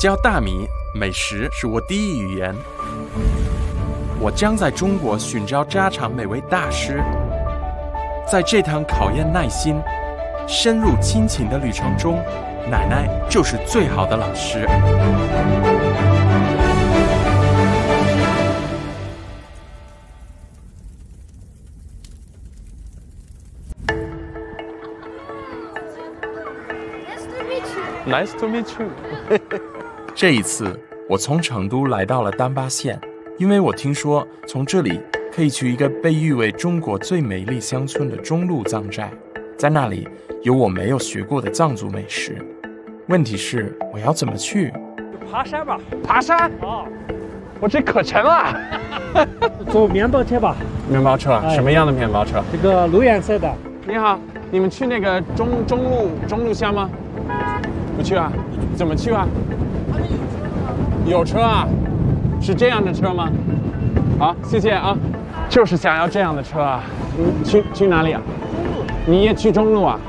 叫大米，美食是我第一语言。我将在中国寻找家常美味大师，在这趟考验耐心、深入亲情的旅程中，奶奶就是最好的老师。Nice to meet you 。这一次，我从成都来到了丹巴县，因为我听说从这里可以去一个被誉为中国最美丽乡村的中路藏寨，在那里有我没有学过的藏族美食。问题是，我要怎么去？爬山吧。爬山？啊，我这可沉了。坐面包车吧。面包车？什么样的面包车？这个绿颜色的。你好，你们去那个中路乡吗？不去啊？怎么去啊？有车啊？是这样的车吗？好，谢谢啊。就是想要这样的车啊。去哪里啊？你也去中路啊？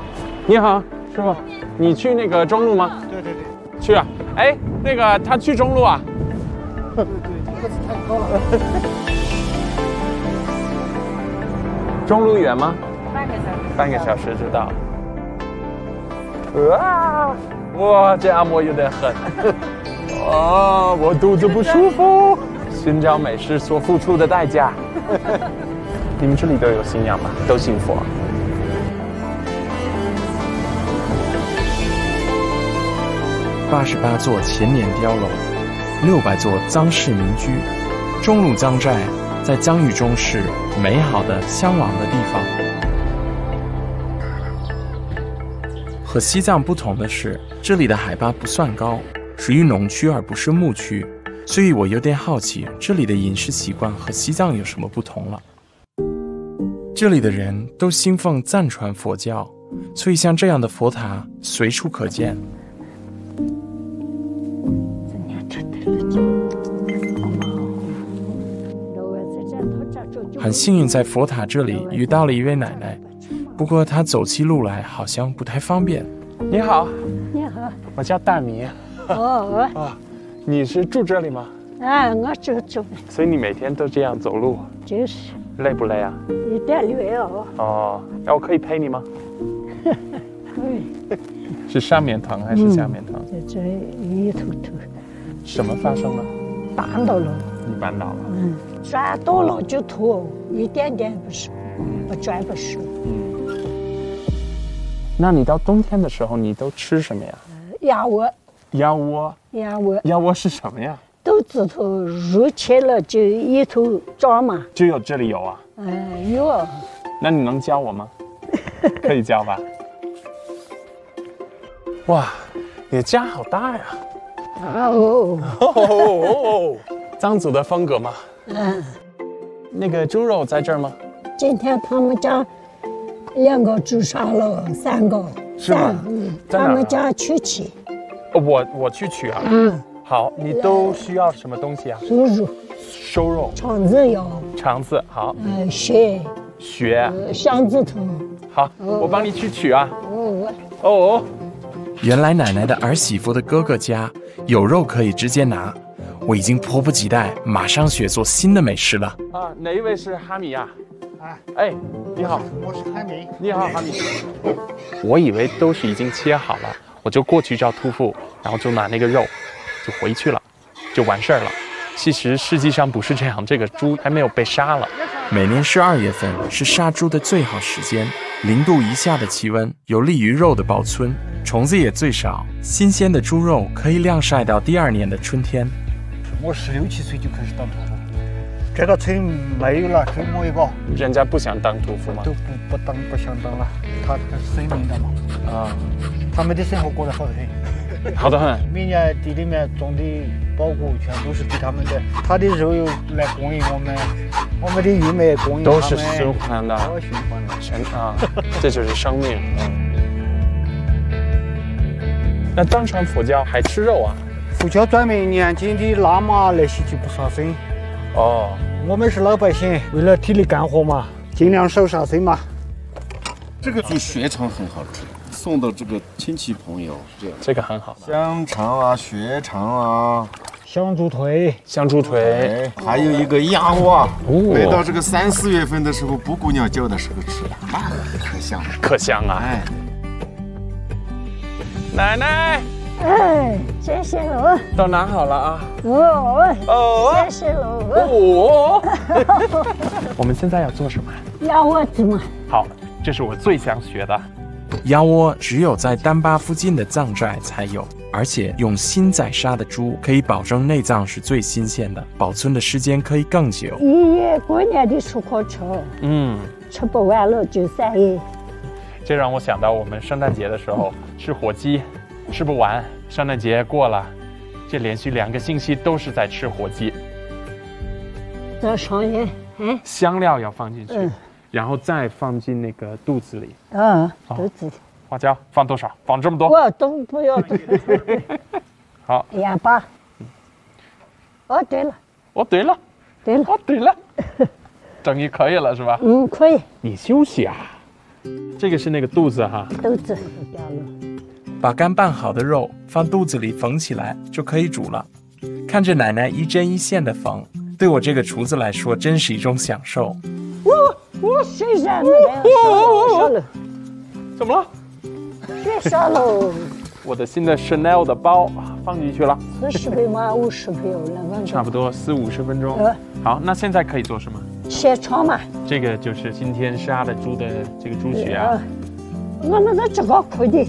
你好，师傅，你去那个中路吗？对。去啊。哎，那个他去中路啊？对，这个是太高了。中路远吗？半个小时。半个小时就到。哇，这按摩有点狠。我肚子不舒服。寻找美食所付出的代价。你们这里都有信仰吗？都信佛？88座千年碉楼，600座藏式民居，中路藏寨在藏语中是美好的、向往的地方。和西藏不同的是，这里的海拔不算高，属于农区而不是牧区，所以我有点好奇，这里的饮食习惯和西藏有什么不同了。这里的人都信奉藏传佛教，所以像这样的佛塔随处可见。很幸运在佛塔这里遇到了一位奶奶，不过她走起路来好像不太方便。你好。你好。我叫大米。你是住这里吗？我住。所以你每天都这样走路？就是。累不累啊？有点累哦。那我可以陪你吗？可以。是上面疼还是下面疼？这一头。什么发生了？绊到了。你绊倒了？转到了就吐，一点点不是，不转不是。那你到冬天的时候，你都吃什么呀？鸭窝。鸭窝是什么呀？豆子头肉切了就一头装嘛。就有这里有啊？有。那你能教我吗？可以教吧？哇，你的家好大呀！藏族的风格吗？那个猪肉在这儿吗？今天他们家2个猪杀了3个。是吗？他们家去取。我去取啊。好，你都需要什么东西啊？瘦肉。肠子有。肠子好。血。香子头。好，我帮你去取啊。原来奶奶的儿媳妇的哥哥家有肉可以直接拿，我已经迫不及待，马上学做新的美食了。哪一位是哈米呀？你好，我是哈米。你好，哈米。我以为都是已经切好了，我就过去找屠夫，然后就拿那个肉，就回去了，就完事儿了。其实实际上不是这样，这个猪还没有被杀了。每年12月份是杀猪的最好时间，0度以下的气温有利于肉的保存，虫子也最少，新鲜的猪肉可以晾晒到第2年的春天。我16、17岁就开始当屠夫，这个村没有了，就我一个。人家不想当屠夫吗？都不想当了，他这是生命的嘛。他们的生活过得好得很。好得很。每年地里面种的包谷全都是给他们的，他的肉又来供应我们，我们的玉米供应他们。都是循环的。循环的。这就是生命。那藏传佛教还吃肉啊？佛教专门年轻的喇嘛那些就不杀生。我们是老百姓，为了体力干活嘛，尽量少杀生嘛。这个猪血肠很好吃，送的这个亲戚朋友，这样。这个很好，香肠啊，血肠啊，香猪腿，香猪腿，哎，还有一个鸭窝。哦每到这个3、4月份的时候，布谷鸟叫的时候吃的，啊，可香了。可香啊！哎，奶奶哎，谢谢喽，都拿好了啊！哦，哦谢谢喽，哦，我们现在要做什么？鸭窝子嘛，好，这是我最想学的。鸭窝只有在丹巴附近的藏寨才有，而且用新宰杀的猪可以保证内脏是最新鲜的，保存的时间可以更久。1月过年的时候可吃，吃不完了就3月。这让我想到我们圣诞节的时候吃火鸡，吃不完。圣诞节过了，这连续2个星期都是在吃火鸡。这上面，香料要放进去，然后再放进那个肚子里。肚子里。花椒放多少？放这么多？我都不要。好。哑巴。哦，对了。哦，对了。对了。哦，对了。等于可以了是吧？可以。你休息啊。这个是那个肚子哈。肚子掉了。把干拌好的肉放肚子里缝起来就可以煮了。看着奶奶一针一线的缝，对我这个厨子来说真是一种享受。我谁让你烧了？怎么了？别烧了。我的新的 Chanel 的包放进去了。40倍吗？50倍了，差不多40-50分钟。好，那现在可以做什么？血肠嘛。这个就是今天杀的猪的这个猪血啊。我们这个可以的。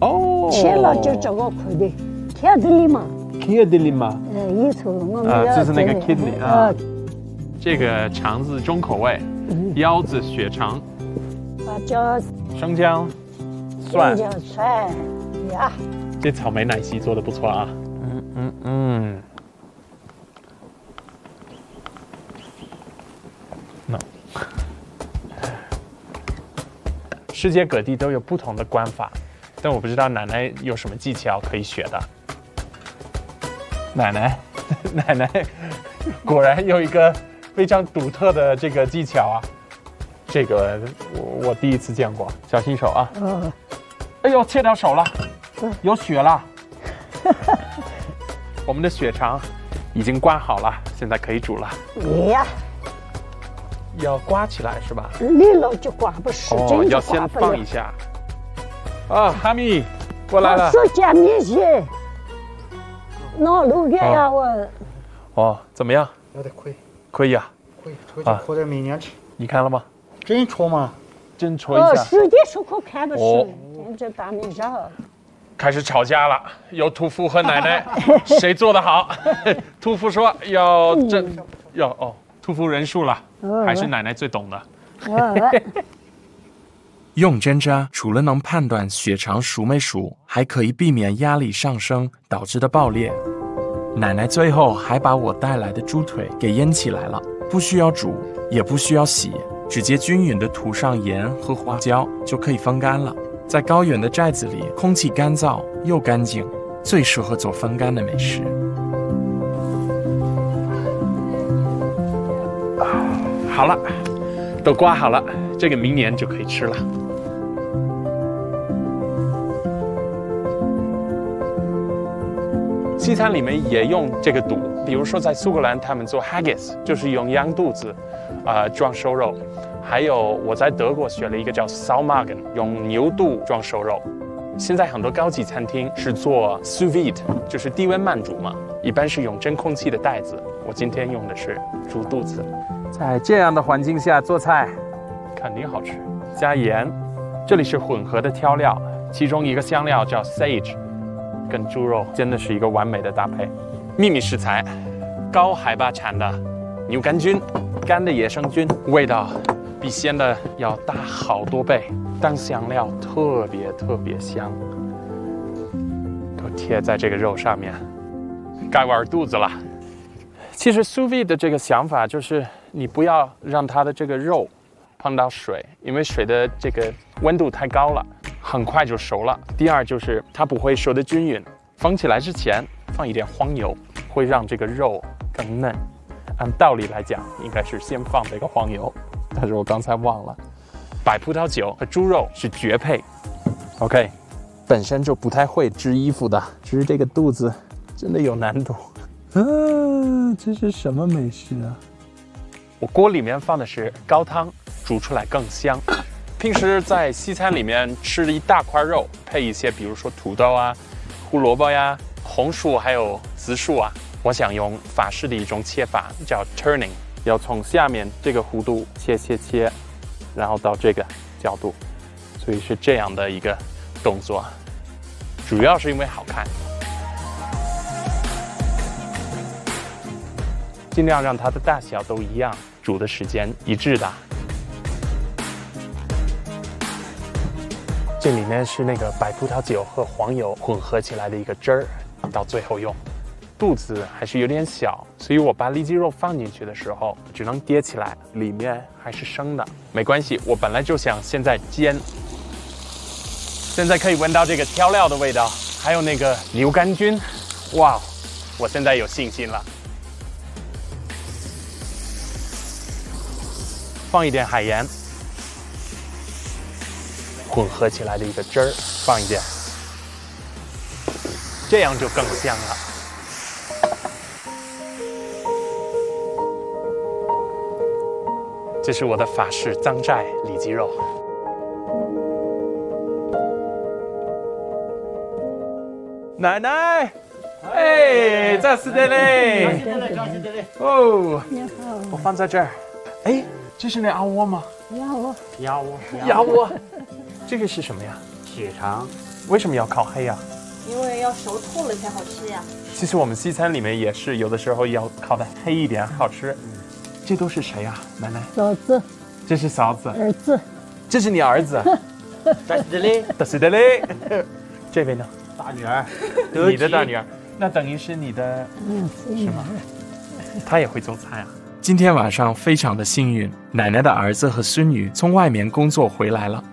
哦。切了就这个可以的，贴子里嘛。贴子里嘛。一头我们要。这是那个 kidney 啊。这个肠子重口味，腰子血肠，花椒、生姜、蒜呀。这草莓奶昔做的不错啊。No。世界各地都有不同的管法，但我不知道奶奶有什么技巧可以学的。奶奶果然有一个非常独特的这个技巧啊，这个我第一次见过，小心手啊！哎呦，切掉手了，有血了。我们的血肠已经刮好了，现在可以煮了。呀，要刮起来是吧？立了就刮不使劲就刮不了。要先放一下。啊，哈密过来了。说加面线，那路远呀我。哦，怎么样？有点亏。可以啊。可以，回去或者明年吃。你看了吗？真戳吗？真戳一下。实际时候看不是，这大面上。开始吵架了，有屠夫和奶奶，谁做得好？屠夫说要屠夫人数了，还是奶奶最懂的。用针扎除了能判断血肠熟没熟，还可以避免压力上升导致的爆裂。奶奶最后还把我带来的猪腿给腌起来了，不需要煮，也不需要洗，直接均匀地涂上盐和花椒就可以风干了。在高原的寨子里，空气干燥又干净，最适合做风干的美食。好了，都刮好了，这个明年就可以吃了。西餐里面也用这个肚，比如说在苏格兰，他们做 haggis， 就是用羊肚子，装瘦肉。还有我在德国学了一个叫 Salmagen， 用牛肚装瘦肉。现在很多高级餐厅是做 sous vide， 就是低温慢煮嘛，一般是用真空气的袋子。我今天用的是猪肚子。在这样的环境下做菜，肯定好吃。加盐，这里是混合的调料，其中一个香料叫 sage， 跟猪肉真的是一个完美的搭配。秘密食材，高海拔产的牛肝菌，干的野生菌，味道比鲜的要大好多倍，当香料特别香，都贴在这个肉上面，盖碗肚子了。其实 sous vide 的这个想法就是你不要让它的这个肉碰到水，因为水的这个温度太高了，很快就熟了。第二就是它不会熟得均匀，封起来之前放一点黄油，会让这个肉更嫩。按道理来讲，应该是先放这个黄油，但是我刚才忘了。白葡萄酒和猪肉是绝配， OK， 本身就不太会织衣服的，织这个肚子真的有难度。这是什么美食啊？我锅里面放的是高汤，煮出来更香。平时在西餐里面吃的一大块肉，配一些比如说土豆啊、胡萝卜呀、红薯还有紫薯啊，我想用法式的一种切法，叫 turning， 要从下面这个弧度切，然后到这个角度，所以是这样的一个动作，主要是因为好看。尽量让它的大小都一样，煮的时间一致的。这里面是那个白葡萄酒和黄油混合起来的一个汁儿，到最后用。肚子还是有点小，所以我把里脊肉放进去的时候，只能叠起来，里面还是生的。没关系，我本来就想现在煎。现在可以闻到这个调料的味道，还有那个牛肝菌，哇，我现在有信心了。放一点海盐，混合起来的一个汁儿，放一点，这样就更香了。这是我的法式藏寨里脊肉。奶奶，哎，这是的嘞。哦，你好，我放在这儿。哎，这是那鸭窝吗？鸭窝，这个是什么呀？血肠，为什么要烤黑呀？因为要熟透了才好吃呀。其实我们西餐里面也是，有的时候要烤的黑一点，好吃。这都是谁呀，奶奶？嫂子、这是嫂子，儿子，这是你儿子。这是的嘞，这是的嘞。这位呢？大女儿，你的大女儿，那等于是你的，是吗？她也会做菜啊。今天晚上非常的幸运，奶奶的儿子和孙女从外面工作回来了。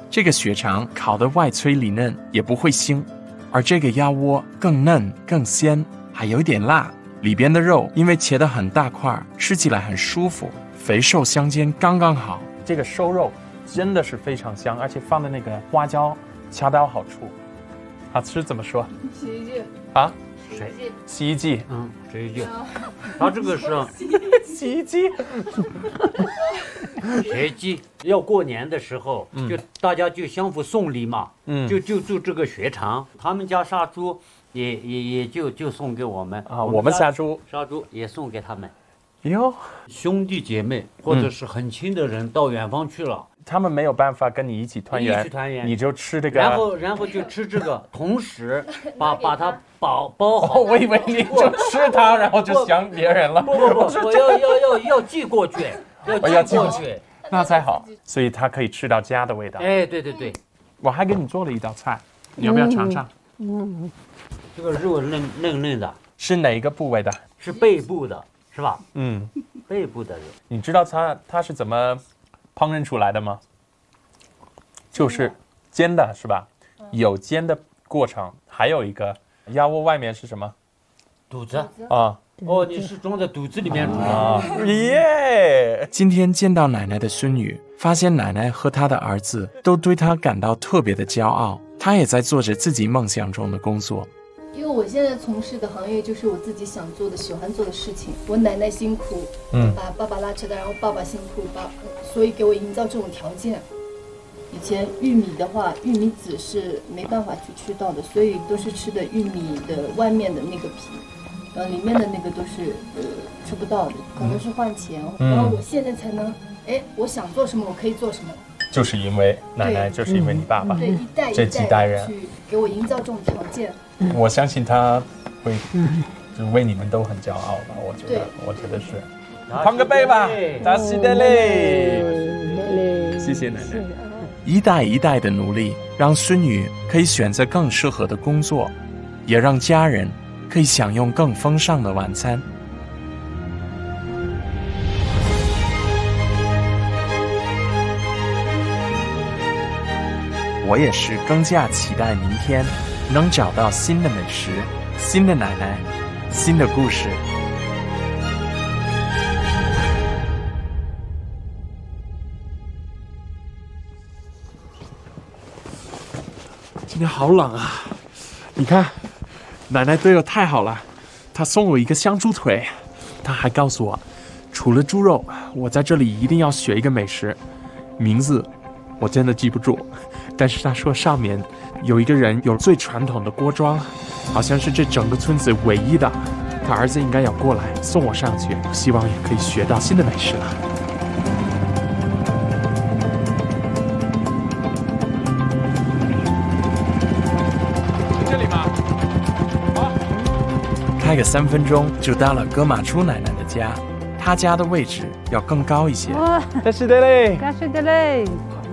这个血肠烤得外脆里嫩，也不会腥，而这个鸭窝更嫩更鲜，还有点辣。里边的肉因为切得很大块，吃起来很舒服，肥瘦相间刚刚好。这个瘦肉真的是非常香，而且放的那个花椒恰到好处。好吃怎么说？洗衣机啊？谁？洗衣机。这一句，他这个是洗衣机。学鸡，要过年的时候，就大家就相互送礼嘛，就做这个血肠，他们家杀猪也就送给我们啊，我们杀猪也送给他们。哟，兄弟姐妹或者是很亲的人到远方去了，他们没有办法跟你一起团圆，你就吃这个，然后就吃这个，同时把它包好。我以为你就吃它，然后就想别人了。不，我要寄过去，要寄过去，那才好。所以它可以吃到家的味道。哎，对，我还给你做了一道菜，你要不要尝尝？这个肉嫩的，是哪一个部位的？是背部的，是吧？背部的肉。你知道它是怎么烹饪出来的吗？就是煎的，是吧？有煎的过程，还有一个鸭窝外面是什么？肚子啊。哦，你是装在肚子里面煮啊？耶！今天见到奶奶的孙女，发现奶奶和她的儿子都对她感到特别的骄傲。她也在做着自己梦想中的工作。因为我现在从事的行业就是我自己想做的、喜欢做的事情。我奶奶辛苦，把爸爸拉扯大，然后爸爸辛苦，所以给我营造这种条件。以前玉米的话，玉米籽是没办法去吃到的，所以都是吃的玉米的外面的那个皮，里面的那个都是吃不到的，可能是换钱。然后我现在才能，我想做什么我可以做什么。就是因为奶奶，就是因为你爸爸，对，这几代人去给我营造这种条件。我相信他会，就为你们都很骄傲吧。我觉得是。碰个杯吧，大喜的嘞！谢谢奶奶。一代一代的努力，让孙女可以选择更适合的工作，也让家人可以享用更丰盛的晚餐。我也是更加期待明天能找到新的美食、新的奶奶、新的故事。今天好冷啊！你看，奶奶对我太好了，她送我一个香猪腿，她还告诉我，除了猪肉，我在这里一定要学一个美食，名字我真的记不住，但是她说上面有一个人有最传统的锅庄，好像是这整个村子唯一的。他儿子应该要过来送我上去，希望也可以学到新的美食了。这里吗？好，开个3分钟就到了戈马初奶奶的家，她家的位置要更高一些。这是的嘞，感谢的嘞。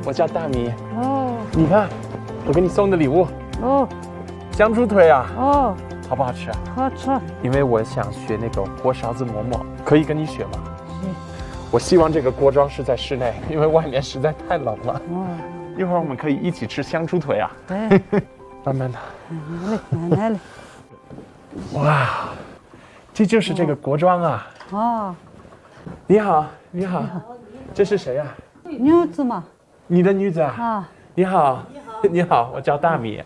我叫大米。哦你看，我给你送的礼物，哦香猪腿啊，哦，好不好吃啊？好吃。因为我想学那个锅勺子馍馍，可以跟你学吗？我希望这个锅庄是在室内，因为外面实在太冷了。一会儿我们可以一起吃香猪腿啊。对，慢慢的。奶奶嘞。哇，这就是这个锅庄啊。哦，你好，你好，这是谁呀？女子嘛。你的女子啊？啊，你好，你好，我叫大米。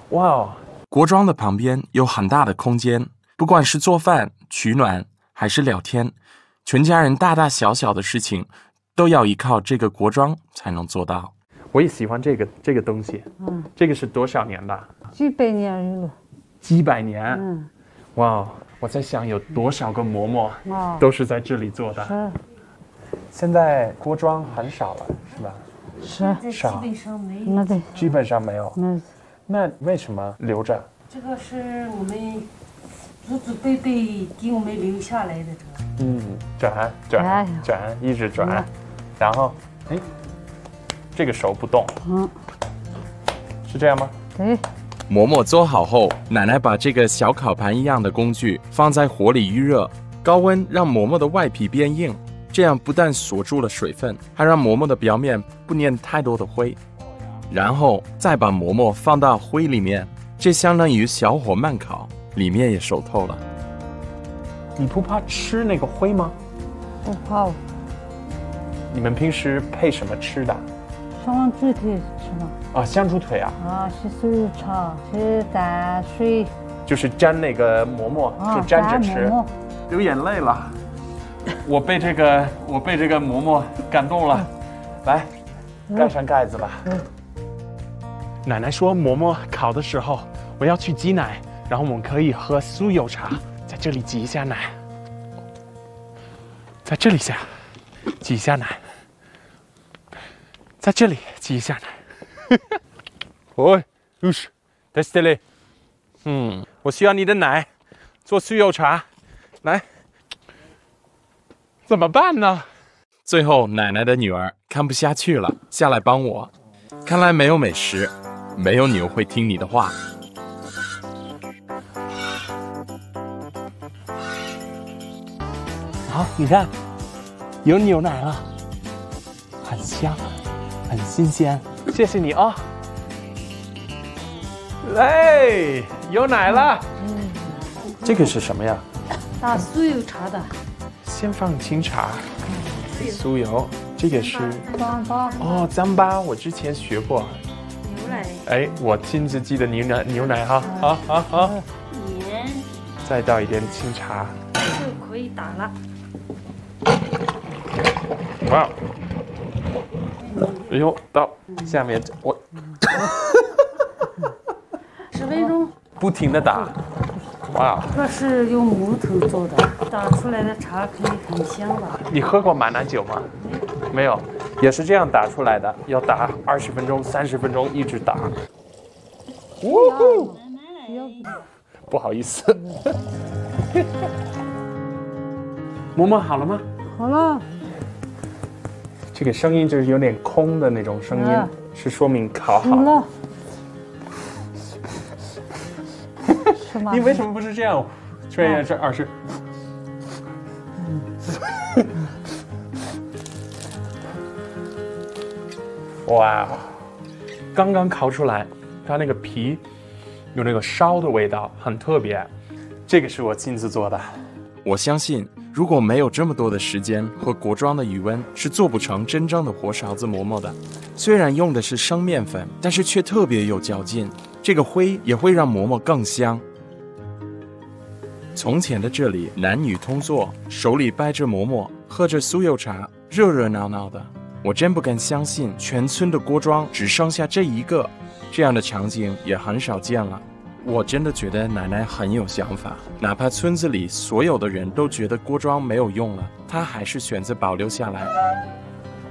哇哦。锅庄的旁边有很大的空间，不管是做饭、取暖还是聊天，全家人大大小小的事情都要依靠这个锅庄才能做到。我也喜欢这个东西。这个是多少年的？几百年有了。几百年。哇哦，我在想有多少个馍馍都是在这里做的。是。现在锅庄很少了，是吧？是。少。基本上没有。那对。基本上没有。那为什么留着？这个是我们祖祖辈辈给我们留下来的这个。转，一直转，然后，哎，这个手不动。是这样吗？对。馍馍做好后，奶奶把这个小烤盘一样的工具放在火里预热，高温让馍馍的外皮变硬，这样不但锁住了水分，还让馍馍的表面不粘太多的灰。然后再把馍馍放到灰里面，这相当于小火慢烤，里面也熟透了。你不怕吃那个灰吗？不怕。你们平时配什么吃的？香猪腿吃吗？啊，香猪腿啊。啊，是酥油炒，是淡水。就是沾那个馍馍，就沾着吃。流眼泪了。我被这个馍馍感动了。来，盖上盖子吧。奶奶说馍馍烤的时候我要去挤奶，然后我们可以喝酥油茶，在这里挤一下奶，在这里下挤一下奶，在这里挤一下奶。哦，是，在这里。我需要你的奶做酥油茶，来，怎么办呢？最后奶奶的女儿看不下去了，下来帮我。看来没有美食，没有牛会听你的话。好，你看，有牛奶了，很香，很新鲜。谢谢你啊！哎，有奶了。这个是什么呀？打酥油茶的。先放清茶，酥油。这个是糌粑。哦，糌粑，我之前学过。牛奶。哎，我亲自记的牛奶哈，好。盐。再倒一点清茶。就可以打了。哇！哎呦，到下面我10分钟。不停的打。哇！这是用木头做的，打出来的茶可以很香吧？你喝过马奶酒吗？没有，也是这样打出来的，要打20分钟、30分钟，一直打。不好意思。馍馍好了吗？好了。这个声音就是有点空的那种声音，是说明烤好了。你为什么不是这样吹呀？而是哇，刚刚烤出来，它那个皮有那个烧的味道，很特别。这个是我亲自做的。我相信，如果没有这么多的时间和锅庄的余温，是做不成真正的活勺子馍馍的。虽然用的是生面粉，但是却特别有嚼劲。这个灰也会让馍馍更香。从前的这里，男女通坐，手里掰着馍馍，喝着酥油茶，热热闹闹的。我真不敢相信，全村的锅庄只剩下这一个，这样的场景也很少见了。我真的觉得奶奶很有想法，哪怕村子里所有的人都觉得锅庄没有用了，她还是选择保留下来。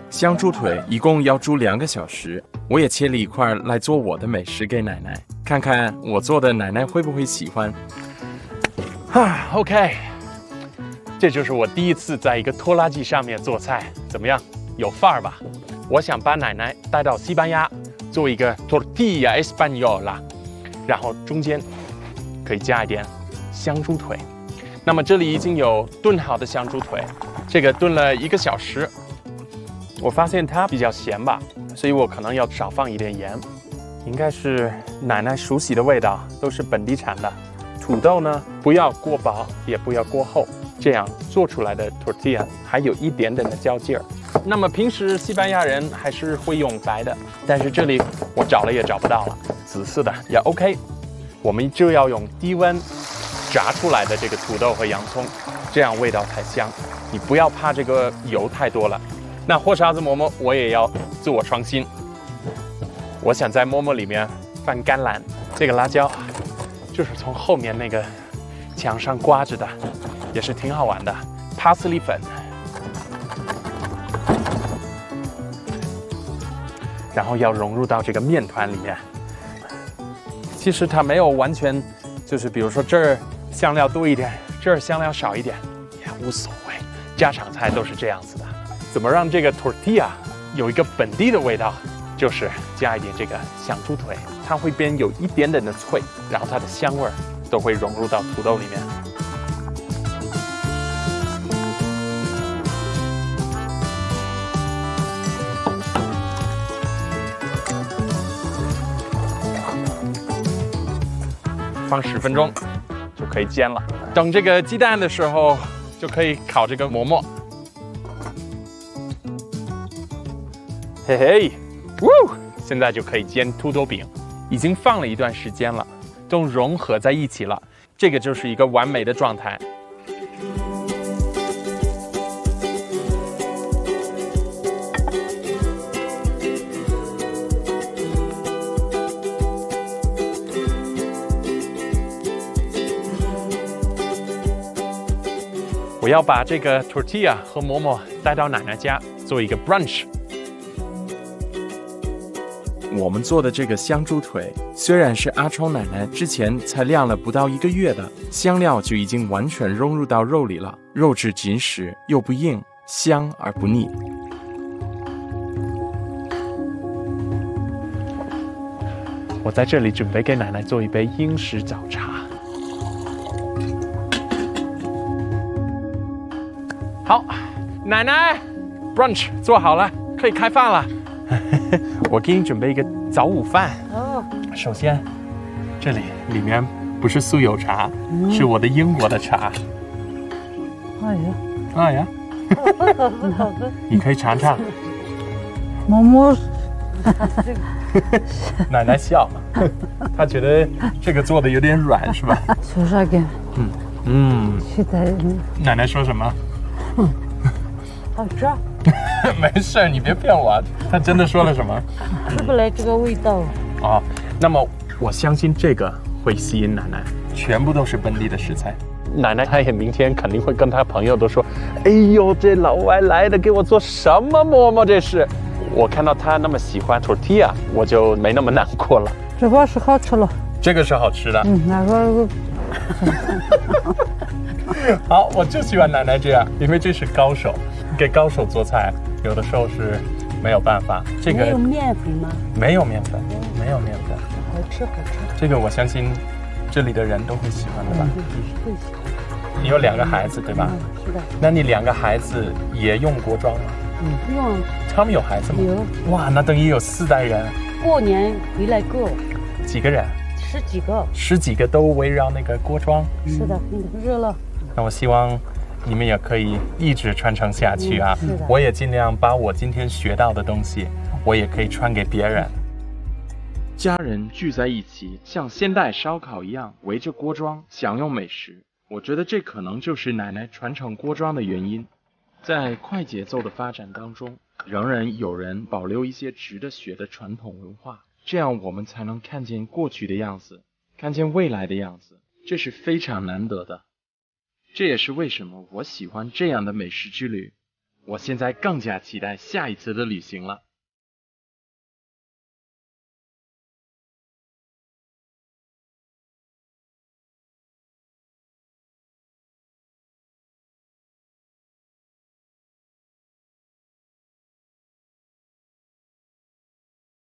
香猪腿一共要煮2个小时，我也切了一块来做我的美食给奶奶，看看我做的奶奶会不会喜欢。OK， 这就是我第一次在一个拖拉机上面做菜，怎么样？有范儿吧？我想把奶奶带到西班牙，做一个 tortilla española， 然后中间可以加一点香猪腿。那么这里已经有炖好的香猪腿，这个炖了1个小时。我发现它比较咸吧，所以我可能要少放一点盐。应该是奶奶熟悉的味道，都是本地产的。土豆呢，不要过薄，也不要过厚，这样做出来的 tortilla 还有一点点的嚼劲儿。那么平时西班牙人还是会用白的，但是这里我找了也找不到了，紫色的也 OK。我们就要用低温炸出来的这个土豆和洋葱，这样味道才香。你不要怕这个油太多了。那活勺子馍馍我也要自我创新，我想在馍馍里面放甘蓝，这个辣椒就是从后面那个墙上刮着的，也是挺好玩的。parsley粉，然后要融入到这个面团里面。其实它没有完全，就是比如说这儿香料多一点，这儿香料少一点，也无所谓。家常菜都是这样子的。怎么让这个 tortilla 有一个本地的味道？就是加一点这个香猪腿，它会变有一点点的脆，然后它的香味都会融入到土豆里面。放10分钟就可以煎了。等这个鸡蛋的时候，就可以烤这个馍馍。嘿嘿，现在就可以煎土豆饼，已经放了一段时间了，都融合在一起了，这个就是一个完美的状态。我要把这个 tortilla 和馍馍带到奶奶家做一个 brunch。我们做的这个香猪腿，虽然是阿冲奶奶之前才晾了不到1个月的，香料就已经完全融入到肉里了，肉质紧实又不硬，香而不腻。我在这里准备给奶奶做一杯英式早茶。好，奶奶 ，brunch 做好了，可以开饭了。我给你准备一个早午饭。哦。首先，这里面不是酥油茶，是我的英国的茶。哎呀，哎呀，你可以尝尝。馍馍。奶奶笑了，她觉得这个做的有点软，是吧？说啥个？现在。奶奶说什么？好吃。没事，你别骗我。他真的说了什么？吃不来这个味道。哦，那么我相信这个会吸引奶奶，全部都是本地的食材。奶奶她也明天肯定会跟她朋友都说：“哎呦，这老外来的给我做什么馍馍？这是。”我看到她那么喜欢 tortilla， 我就没那么难过了。这个是好吃了。这个是好吃的。那个。好，我就喜欢奶奶这样，因为这是高手。给高手做菜，有的时候是没有办法。这个没有面粉吗？没有面粉，没有面粉。好吃，好吃。这个我相信这里的人都会喜欢的吧？会喜欢。你有2个孩子对吧？是的。那你2个孩子也用锅庄吗？用。他们有孩子吗？有。哇，那等于有4代人。过年回来过。几个人？ 10几个。10几个都围绕那个锅庄。是的，热了。那我希望你们也可以一直传承下去啊！我也尽量把我今天学到的东西，我也可以传给别人。家人聚在一起，像现代烧烤一样围着锅庄享用美食，我觉得这可能就是奶奶传承锅庄的原因。在快节奏的发展当中，仍然有人保留一些值得学的传统文化，这样我们才能看见过去的样子，看见未来的样子，这是非常难得的。这也是为什么我喜欢这样的美食之旅，我现在更加期待下一次的旅行了。